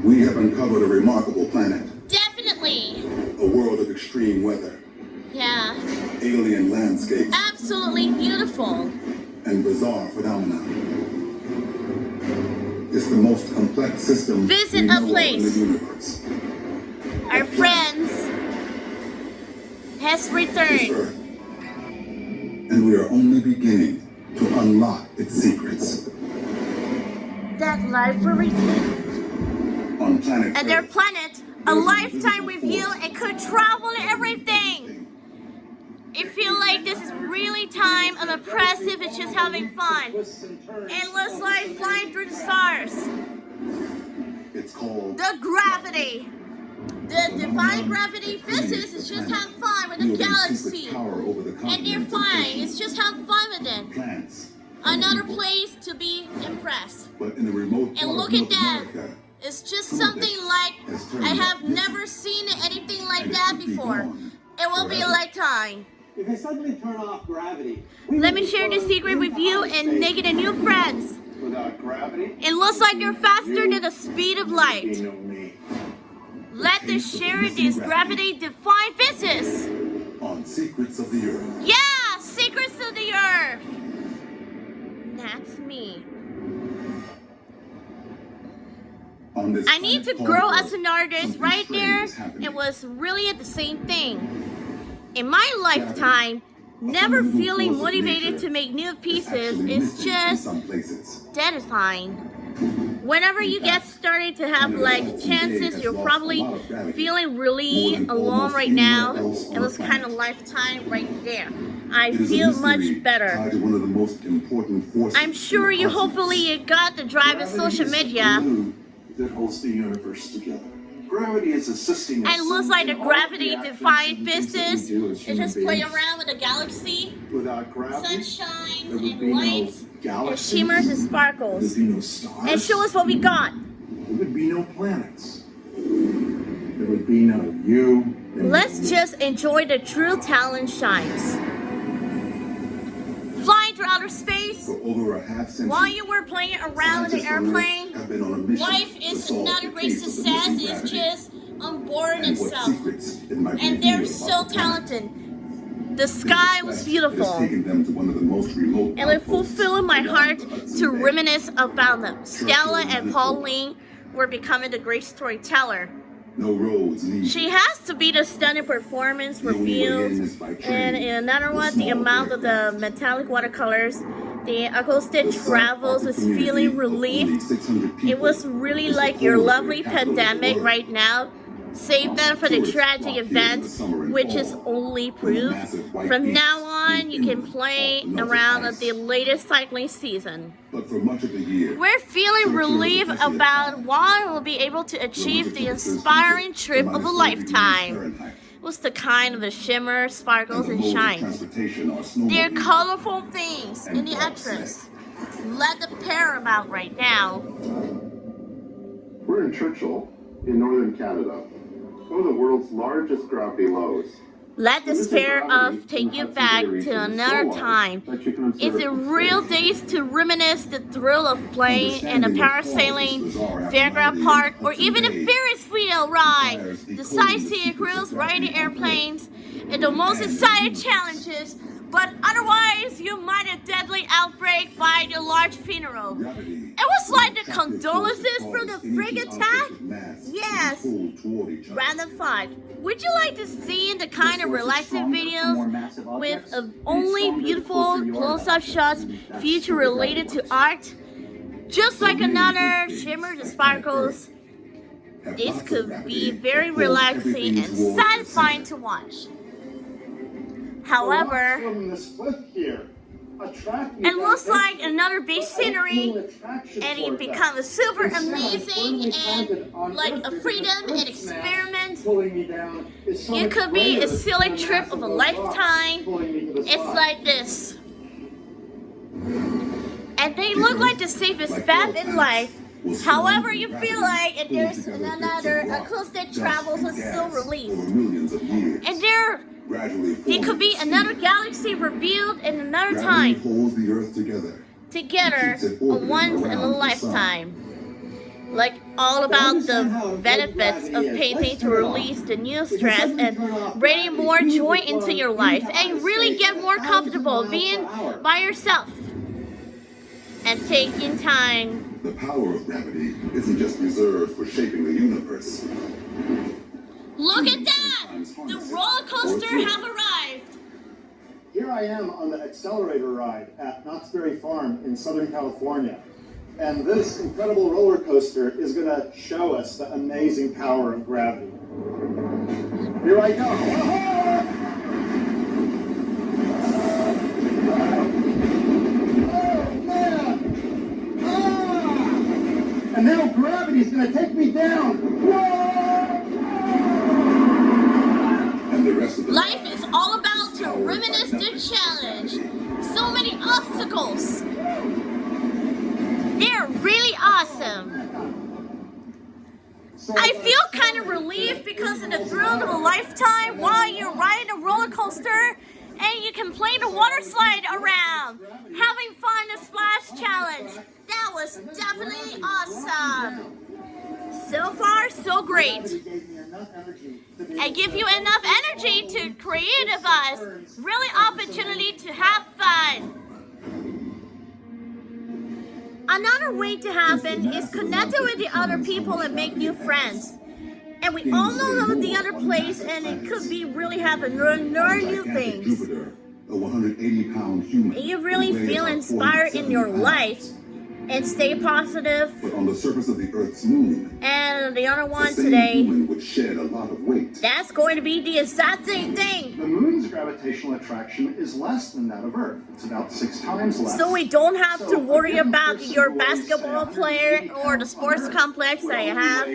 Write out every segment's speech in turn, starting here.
We have uncovered a remarkable planet. Definitely. A world of extreme weather. Yeah. Alien landscapes. Absolutely beautiful. And bizarre phenomena. It's the most complex system Visit we know a of place. in the universe. Our friends has This returned. Earth. And we are only beginning to unlock its secrets. That life will return. On planet And their Earth, planet, a lifetime review, and could travel and everything. It feels like this is really time and oppressive. It's just having fun. Endless life flying through the stars. It's called The gravity. The defying gravity physics is just have fun with the galaxy. And they're fine. It's just have fun with it. plants. Another place to be impressed. But in the remote And part look of at North that. America, It's just something like I have never seen anything like that before. It will be a lifetime. If I suddenly turn off gravity, Let me share the secret with you and make it a new friends. without gravity, It looks like you're faster than the speed of light. no me. Let us share this gravity defying physics. on Secrets of the Earth. Yeah, secrets of the earth. That's me. On this I need to planet grow called as an artist. something Right strange there, is happening. it was really the same thing. In my lifetime, never feeling motivated to make new pieces Actually is missing in just some places. satisfying. Whenever you get started to have like chances, you're probably feeling really alone right now. It was kind of lifetime right there. I It is a feel mystery much better. tied to one of the most important forces I'm sure in the you cosmos. hopefully you got the drive of social media. That holds the universe together. Gravity is assisting us. And it looks like the in all gravity the actions defying and things that we physics. do as It human just play beings. around with the galaxy, Without gravity, sunshine there would and be no lights, and galaxies. shimmers and There would sparkles. be no stars. And show us what we got. There would be no planets. There would be no you. and Let's no me. just enjoy the true talent shines. Flying through outer space For over a half century, while you were playing around with the scientists on Earth airplane. have been on a mission Life to is solve another the great case of the success. missing It's gravity just on board and what itself. secrets it might And reveal they're about so the planet. talented. The sky was It has beautiful. taken them to one of the most remote And it outposts fulfilled my beyond heart the Hudson to Bay. reminisce about them. Stella and Pauline were becoming the great storyteller. No roads lead. She has to be the stunning performance The only way in revealed. is by train. And in another one, the Small amount of the aircraft. metallic watercolors. The acoustic The travels was community feeling of only relieved. 600 people It was really is the like your whole lovely capital of the pandemic world. right now. Save them for the Tourists tragic flock here in event, the summer and which is fall only when proof. massive white From beasts now on, move you can inland play off the melted around ice. the latest cycling season. But for much of the year, We're feeling Tour tours relieved especially about why we'll be able to achieve the inspiring trip of a lifetime. It was the kind of the shimmer, sparkles, and shines. They're colorful things in the entrance. Let the paramount right now. We're in Churchill, in northern Canada, one of the world's largest gravity lows. Let the spare of take you back to another time. It's a real days to reminisce the thrill of playing in a parasailing, fairground park, or even a Ferris wheel ride. The sightseeing cruise, riding airplanes, and the most exciting challenges. But otherwise, you might have deadly outbreak by the large funeral. It was like the condolences for the freak attack. Yes. Random fact. Would you like to see the kind of relaxing videos with only beautiful close-up shots feature related to art? Just like another shimmers and sparkles. This could be very relaxing and satisfying to watch. However, it looks like another big scenery, and it becomes super amazing and like a freedom and experiment. It could be a silly trip of a lifetime. It's like this. And they look like the safest path in life. However, you feel like if there's another acoustic travels is still released. And it could be another galaxy revealed in another time. holds the Earth together Together, a once in a lifetime. like all about the benefits of painting to release the new stress and bringing more joy into your life and really get more comfortable being by yourself and taking time. The power of gravity isn't just reserved for shaping the universe. Look at that! The roller coaster have arrived! Here I am on the accelerator ride at Knott's Berry Farm in Southern California. And this incredible roller coaster is going to show us the amazing power of gravity. Here I go. Oh, man. Ah! And now gravity is going to take me down. And the rest of the Life is all about to reminisce the challenge. So many obstacles. They're really awesome. I feel kind of relieved because in the thrill of a lifetime while you're riding a roller coaster and you can play the water slide around, having fun the splash challenge. That was definitely awesome. So far, so great. I give you enough energy to create a buzz. Really opportunity to have fun. Another way to happen is connecting with the other people and make new friends. And we all know the other place, and it could be really happen, learn new things. Jupiter, a 180-pound human. And you really feel inspired in your life and stay positive. But on the surface of the Earth's moon, And the other the one same today, human would shed a lot of weight. that's going to be the exact same thing. The moon's gravitational attraction is less than that of Earth. It's about 6 times less. So we don't have to worry about your basketball player or the sports complex that you have.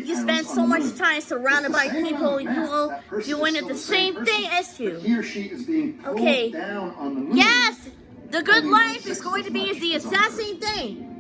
You spend so much time surrounded by people who doing the same thing as you. He or she is being pulled Okay. down on the moon. Yes, the good life is going to be the exact same thing.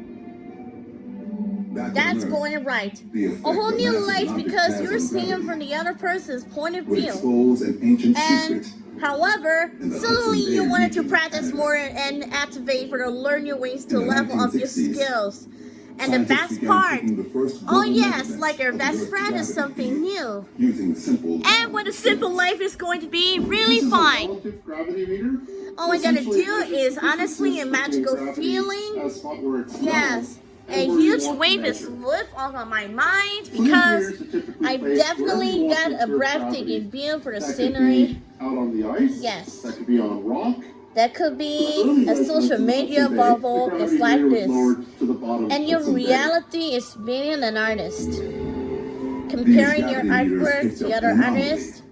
Back on That's Earth, going right. the A effect whole of new massive life object because mass you're on seeing gravity from the other person's point of would view. expose an ancient And secret. however, In the suddenly Hudson you Bay wanted to region of practice Canada. more and activate for the learn new ways to In the level up your 1960s, skills. And the Scientists best began part, taking the first oh global yes, measurements like your of the best Earth's friend is gravity something new. using simple And what a simple life is going to be really This is a fine. relative gravity meter. All we gotta Essentially, do it is measures honestly a the magical gravity feeling. at a spot where it's Yes, level a and where you huge want to wave is measure. lift off of my mind Clear because mirrors are typically I placed wherever definitely you want got to a observe breathtaking gravity. view for the That could scenery. be out on the ice. Yes. That could be on rock. That could For the be early a residents social of the media Hudson Bay, bubble. the It's gravity like meter was this. lowered to the bottom And of your Hudson Bay. reality is being an artist. These Comparing your gravity meters artwork picked to up other an anomaly, artists.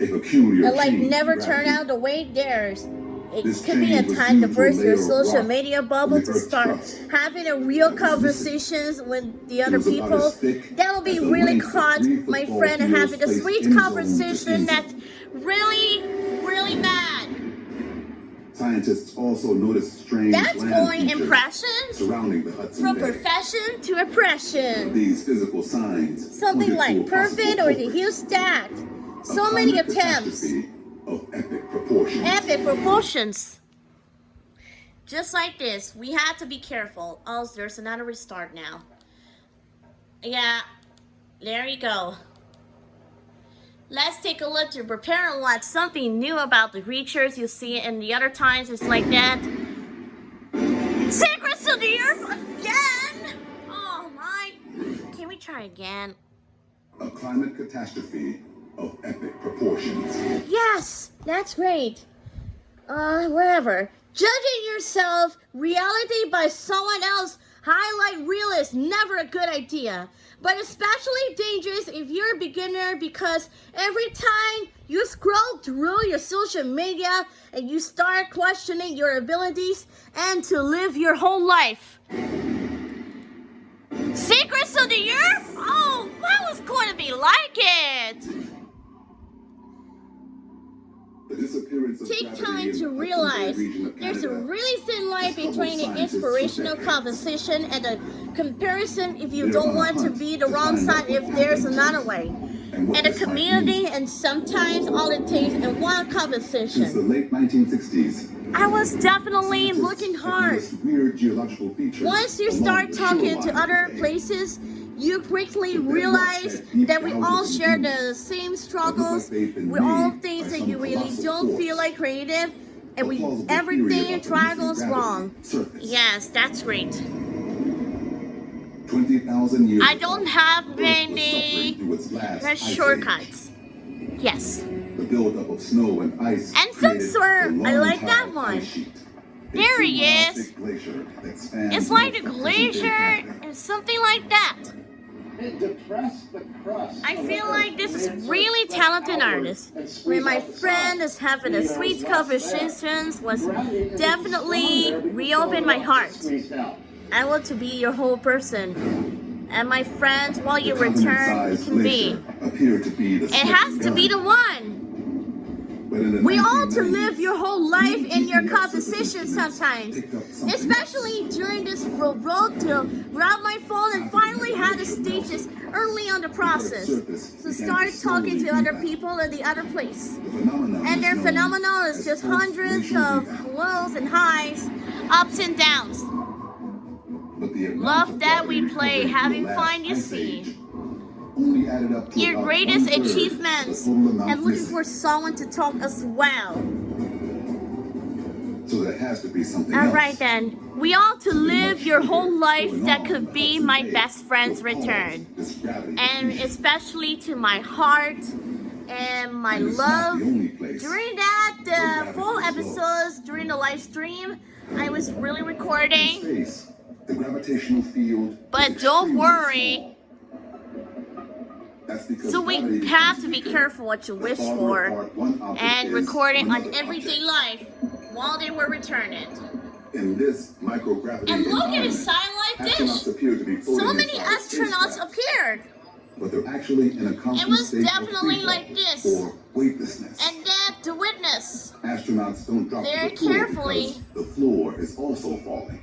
a peculiar And like change in never turn gravity. out the way theirs. It This could be a change was time to due to a burst your layer of social rock media in bubble the to Earth's start crust having a real that was missing. conversations with the It other was about people. as thick That will be as the really length of caught 3 my football friend fields having a placed sweet end zone to conversation end that's zone. really mad. Scientists also noticed strange That's land going features impressions surrounding the Hudson from Bay. profession to oppression. These physical signs Something pointed like to a perfect possible or the culprit, huge stacked. a So many climate attempts. catastrophe of epic proportions. Epic proportions. Just like this, we have to be careful. Oh, there's another restart now. Yeah, there you go. Let's take a look to prepare and watch something new about the creatures you see in the other times. It's like that. Secrets of the Earth again! Oh my. Can we try again? A climate catastrophe of epic proportions. Yes, that's great. Wherever. Judging yourself, reality by someone else, highlight reel is never a good idea. But especially dangerous if you're a beginner because every time you scroll through your social media and you start questioning your abilities and to live your whole life. Secrets of the Earth? Oh, that was going to be like it. The disappearance of Take gravity time in to the Hudson Bay realize region of there's a Canada really thin line has troubled between the scientists for inspirational decades. conversation and the comparison if you They're don't on a want to hunt be the to wrong find side out if what there's happened another way. and what And a this might community mean. and sometimes all it takes is one Since the conversation. late 1960s, I was definitely looking hard. Weird geological features Once you start talking to other places, you quickly realize that we all share the same struggles. We all think that you really don't feel like creative, and everything try goes wrong. Yes, that's great. 20,000 years I don't have many shortcuts. Yes. The buildup of snow and ice. And some sort, I like that one. There he is. It's like a glacier and something like that. It depressed the crust. I feel like this is really talented artist. When my friend is having a sweet conversation was definitely reopened my heart. I want to be your whole person. And my friend, while you return, you can be. It has to be the one. We all to live your whole life in your composition sometimes, especially during this road to grab my phone and finally had the stages early on the process. So start talking to other people in the other place. And their phenomenon is just hundreds of lows and highs, ups and downs. Love that we play, having fun, you see. Your greatest achievements, and looking for someone to talk as well. So there has to be something All else. right then, we all to live your whole life that could be my best friend's return, and especially to my heart and my love. During that full episodes, during the live stream, I was really recording. The gravitational field. But don't worry. So we have to be careful what you wish for and recording on everyday life while they were returning. In this microgravity And look at his sign like this. So many astronauts appeared. But they're actually in a constant It was state definitely of like this. or weightlessness. And that the witness Astronauts don't drop very to the floor carefully. because the floor is also falling.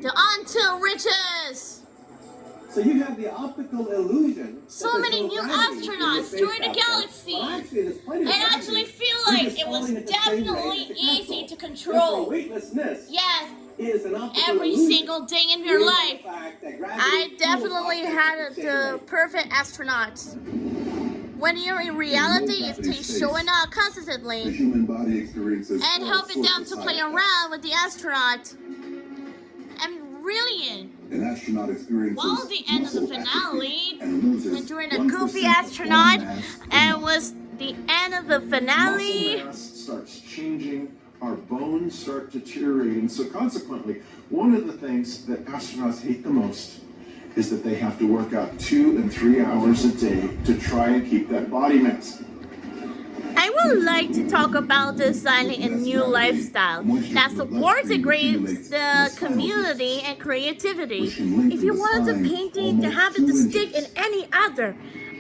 the until riches. So you have the optical illusion. So many new astronauts during the galaxy. I actually feel like it was definitely easy to control. Weightlessness Yes, is an optical every illusion. single day in your life. I definitely had the perfect astronauts. When you're in reality, it takes showing up The constantly human body experiences and all helping sorts them of to side play effects. around with the astronaut. And brilliant. An astronaut experiences While the end of the muscle finale, atrophy and loses when during a 1% goofy of astronaut, bone mass per and month. was the end of the finale. Muscle mass starts changing, our bones start deteriorating. So consequently, one of the things that astronauts hate the most is that they have to work out 2 and 3 hours a day to try and keep that body mass. I would like to talk about designing a new lifestyle that supports and creates the community and creativity. If you wanted the painting to happen to stick in any other,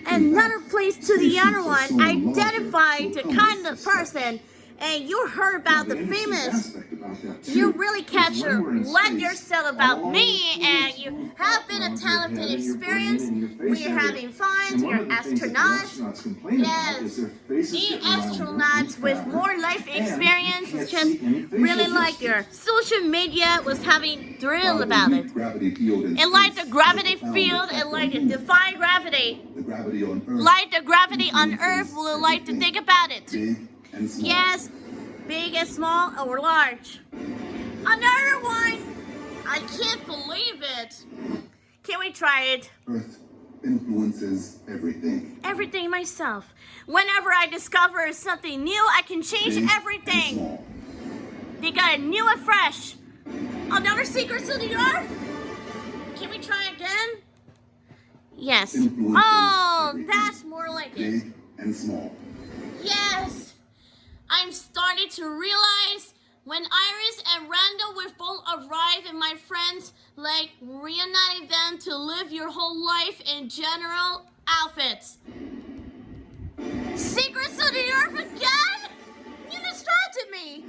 another place to the other one, identify the kind of person, and you heard about the famous. You really capture let yourself about me, and you have been a talented experience. We're having fun, we're astronauts. Yes, being astronauts with more life experience is just really like your social media was having thrill about it. And like the gravity field and like the defying gravity. The gravity on Earth. Like the gravity on Earth, would like to think about it. Big and small. Yes, big and small or large. Another one! I can't believe it. Can we try it? Earth influences everything. Everything myself. Whenever I discover something new, I can change Big and everything. small. They got it new and fresh. Another secret to the earth? Can we try again? Yes. Influences Oh, everything. that's more like it. Big and small. Yes! I'm starting to realize when Iris and Randall will both arrive and my friends like reuniting them to live your whole life in general outfits. Secrets of the Earth again? You distracted me!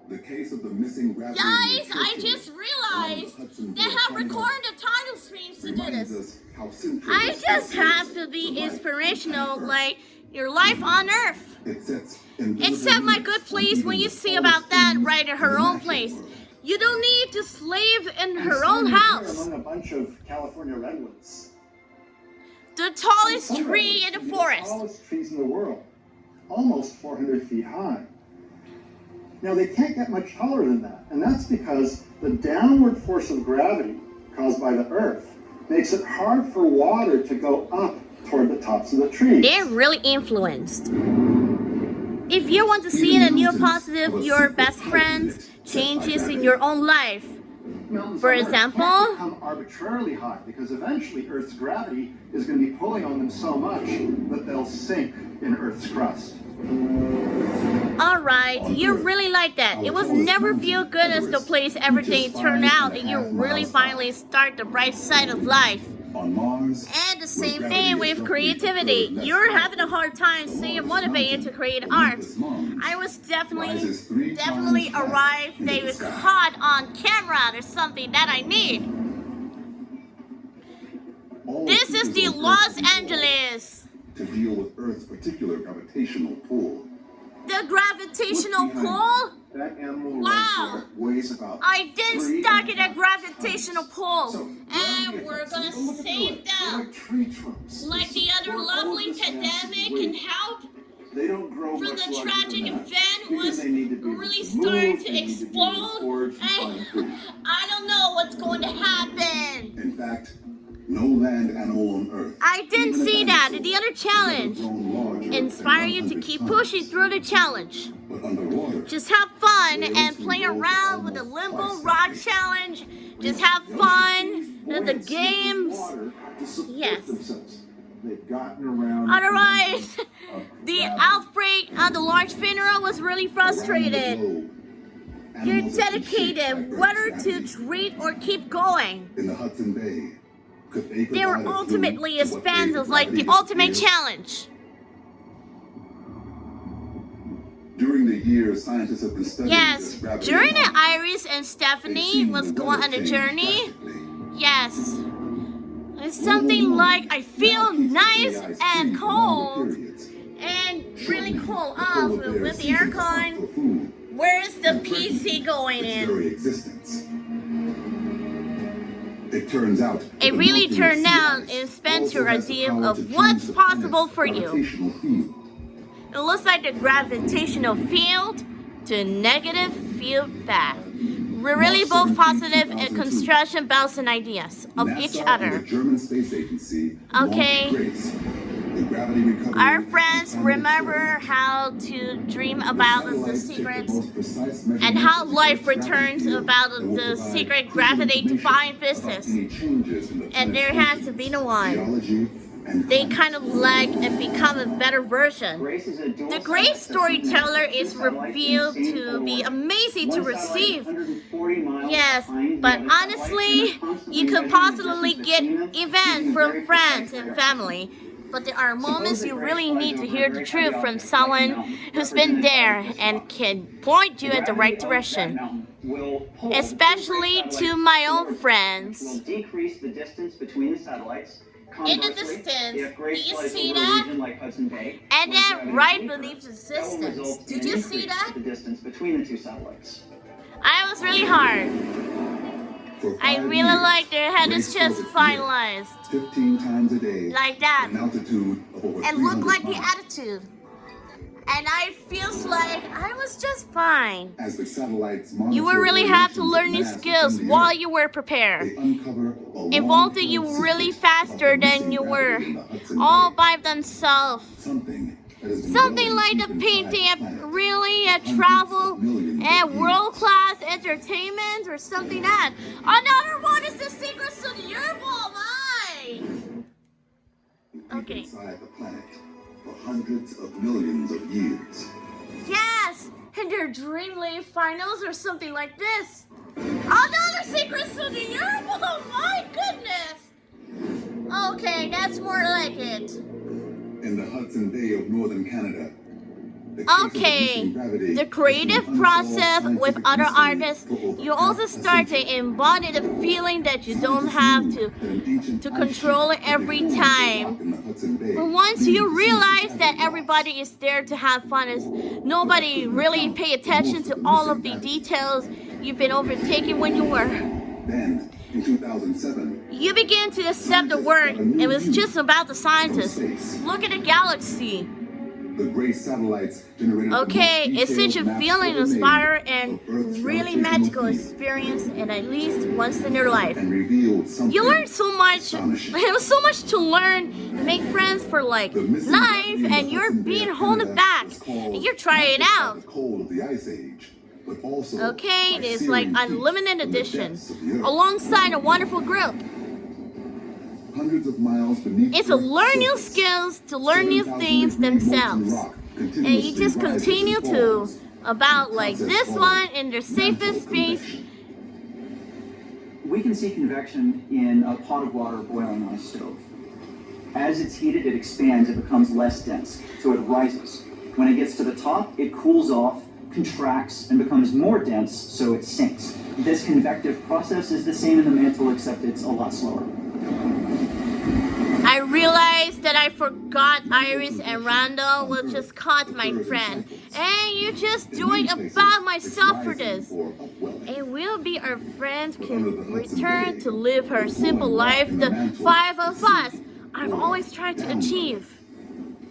The case of the missing gravity. Guys, I just realized they have recorded the title streams to do this. I just have to be inspirational, like your life on Earth. Except my good place when you see about that right in her own place. You don't need to slave in her own house. Among a bunch of California redwoods. The tallest tree in the The forest. tallest trees in the world, almost 400 feet high. Now they can't get much taller than that, and that's because the downward force of gravity caused by the Earth makes it hard for water to go up toward the tops of the trees. They're really influenced. If you want to see a new positive, your best friends, changes in your own life. Mountains For on Earth example? can't become arbitrarily high because eventually Earth's gravity is going to be pulling on them so much that they'll sink in Earth's crust. Alright, you really like that. It was never feel good as the place everything turned out and you really finally start the bright side of life. On Mars, And the same thing with creativity. You're having a hard time staying motivated to create art. I was definitely arrived. They were caught on camera. There's something that I need. This is the Los Angeles. to deal with Earth's particular gravitational pull. The gravitational pull? That animal Wow. weighs about I did 3 stuck in a 1/2 gravitational pull. So, And we're gonna save them. like tree trunks. Like the other lovely pandemic and help They don't grow from much the larger tragic than that event because was they need to be really moved, starting to they need be explode. foraged and find food. I don't know what's going to happen. In fact, no land animal on Earth. I didn't even a see that in dinosaur, the other has challenge. ever grown larger Inspire than you to 100 keep tons. pushing through the challenge. But underwater, Just have fun and play around with the limbo rock challenge. Just have fun with the games. Water to support Yes. themselves. They've gotten around. Otherwise, the gravity. outbreak at the large funeral was really frustrated. You're dedicated whether to treat or keep going. In the Hudson Bay, could they They were provide a clue ultimately to as what fans gave of like the gravity ultimate its appeal? challenge. During the years, scientists have been studying Yes, this gravity during the anomaly. Iris and They've Stephanie seen was the going weather on a change journey. drastically. Yes. It's something like I feel nice and cold and really cold off with the aircon. Where's the PC going Its in? very existence. It turns out It really turned out in Spencer idea of what's possible for you. It looks like the gravitational field to negative feedback. We're really both positive in construction belts and ideas of each NASA and other. the German Space Agency Okay. launched GRACE, the gravity recovery Our friends and remember experiment. how to dream The about the satellites take the secrets most precise and measurements how of the life Earth's gravity returns field about and will the provide secret crucial gravity information defying about physics. any changes in the And there planet's has to be no one. geology and They climate. kind of lag and become a better version. The great storyteller is revealed to be amazing to receive. Yes, but honestly, you could possibly get events from friends and family. But there are moments you really need to hear the truth from someone who's been there and can point you in the right direction. Especially to my own friends. Will decrease the distance between the satellites. In the Conversely, distance, if do Grace you flies see over a that? region like Hudson Bay, And where then gravity right is weaker, beneath the that will distance. result Did in you an see increase that? to the distance between the two satellites. I was really hard. For I 5 really years, like their head is GRACE just orbits the Earth finalized. 15 times a day. Like that. At an altitude of over And look 300 like the miles. attitude. And I feels like I was just fine. As the satellites You will really have to learn new skills while you were prepared. They uncover a If long only you held really secret about faster the than missing you were, gravity in the Hudson all Bay. by themselves. Something that has been Something growing like deep the inside painting the of planet really for a hundreds travel of millions of and years. world-class entertainment or something that. Another one is the secrets to the Earth, my! Deep Okay. inside the planet for hundreds of millions of years. Yes! And their Dreamland finals or something like this. Another secrets to the Earth, oh my goodness! Okay, that's more like it. In the Hudson Bay of northern Canada, Okay, the creative process with other artists, you also start to embody the feeling that you don't have to control it every time. But once you realize that everybody is there to have fun, is nobody really pay attention to all of the details you've been overtaken when you were. Then, in 2007, you begin to accept the work. It was just about the scientists. Look at the galaxy. the gray satellites generated Okay, the most it's such a detailed feeling maps ever inspired made and of Earth's really gravitational magical field, experience, and at least once in your life. and revealed something You learn so much. astonishing. There was so much to learn, make friends for like The missing life, gravity in the and you're Hudson Bay being of held Canada back, was called and you're trying it not just by out. the cold of the Ice Age, but also Okay, by it's searing like heat unlimited from the edition, depths of the Earth. alongside a wonderful group. Hundreds of miles beneath It's a Earth's learn new surface, skills to learn new 7,000 things degree molten themselves. rock And you continuously just rises continue and to falls. about like Process this called one in their mantle safest space. convection. We can see convection in a pot of water boiling on a stove. As it's heated, it expands, it becomes less dense, so it rises. When it gets to the top, it cools off, contracts, and becomes more dense, so it sinks. This convective process is the same in the mantle, except it's a lot slower. I realized that I forgot Iris and Randall will just caught my friend. And you just doing about myself for this. And we'll be our friends can return to live her simple life, the 5 of us I've always tried to achieve.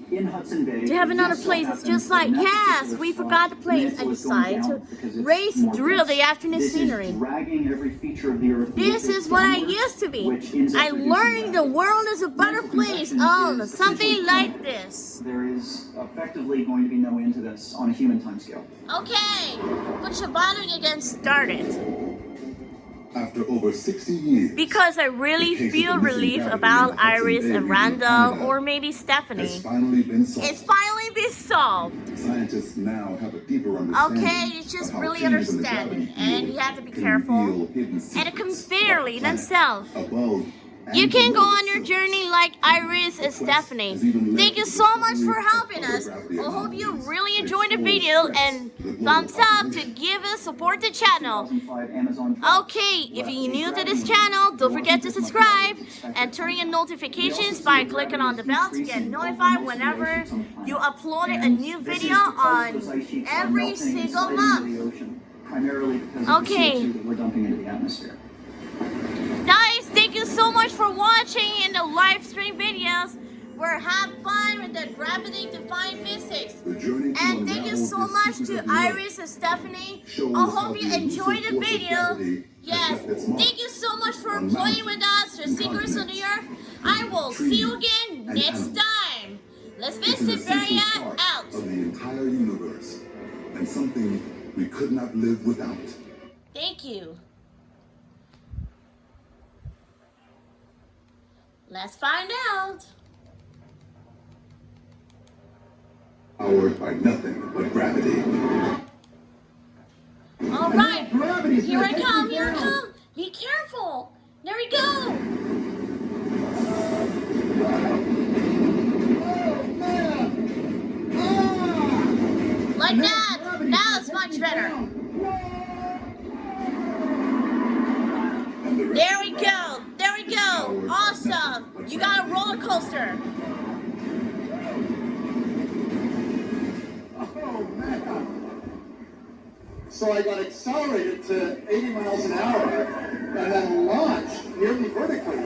In Hudson Bay, To have another it so place, it's just like, happens that yes, particular we spot, forgot the place. mantle I is going decided down to because it's race more through dense. the afternoon This scenery. is dragging every feature of the earth. This with it is what I downward, used to be. which ends up I reducing learned the gravity. world is a better Mantle place. convection Oh, is something essentially like permanent. this. There is effectively going to be no end to this on a human timescale. Okay, put Shabana again started. After over 60 years, Because I really the case of feel the missing relief gravity about in the Hudson Iris Bay and region of Randall, Canada or maybe has Stephanie. finally been solved. It's finally been solved. Scientists now have a deeper understanding. Okay, it's just of how really changes in the understanding, gravity and field you have to be can careful. reveal hidden And it can secrets barely of the planet themselves. above You and can go below on the your surface. journey like Iris and Stephanie. Thank you so much for helping us. I hope you really enjoyed the video, and thumbs up to give us support the channel. 2005 Amazon drop. Okay, if you're new to this channel, don't forget to subscribe and turn on notifications by clicking on the bell to get notified whenever you upload a new video on every single month. Primarily because Okay. of the CO2 that we're dumping into the atmosphere. Guys, thank you so much for watching in the live stream videos. We're having fun with the gravity defying physics. The journey to And thank you unravel so this much secret to of the earth Iris and Stephanie. shows I how hope you the enjoyed elusive the force of video. gravity Yes, has left its mark thank you so much for on playing with mountains us, the and secrets of the continents, earth. I will see you again and next animals. time. Lesven It's an essential Silveira part out. of the entire universe, and something we could not live without. Thank you. Let's find out. Powered by nothing but gravity. All right, Gravity's here I gonna come, take here I me down. come. Be careful. There we go. Like that. Now it's much better. And the rest There we go. There we go. Awesome. You got a roller coaster. Oh, man. So I got accelerated to 80 miles an hour and then launched nearly vertically.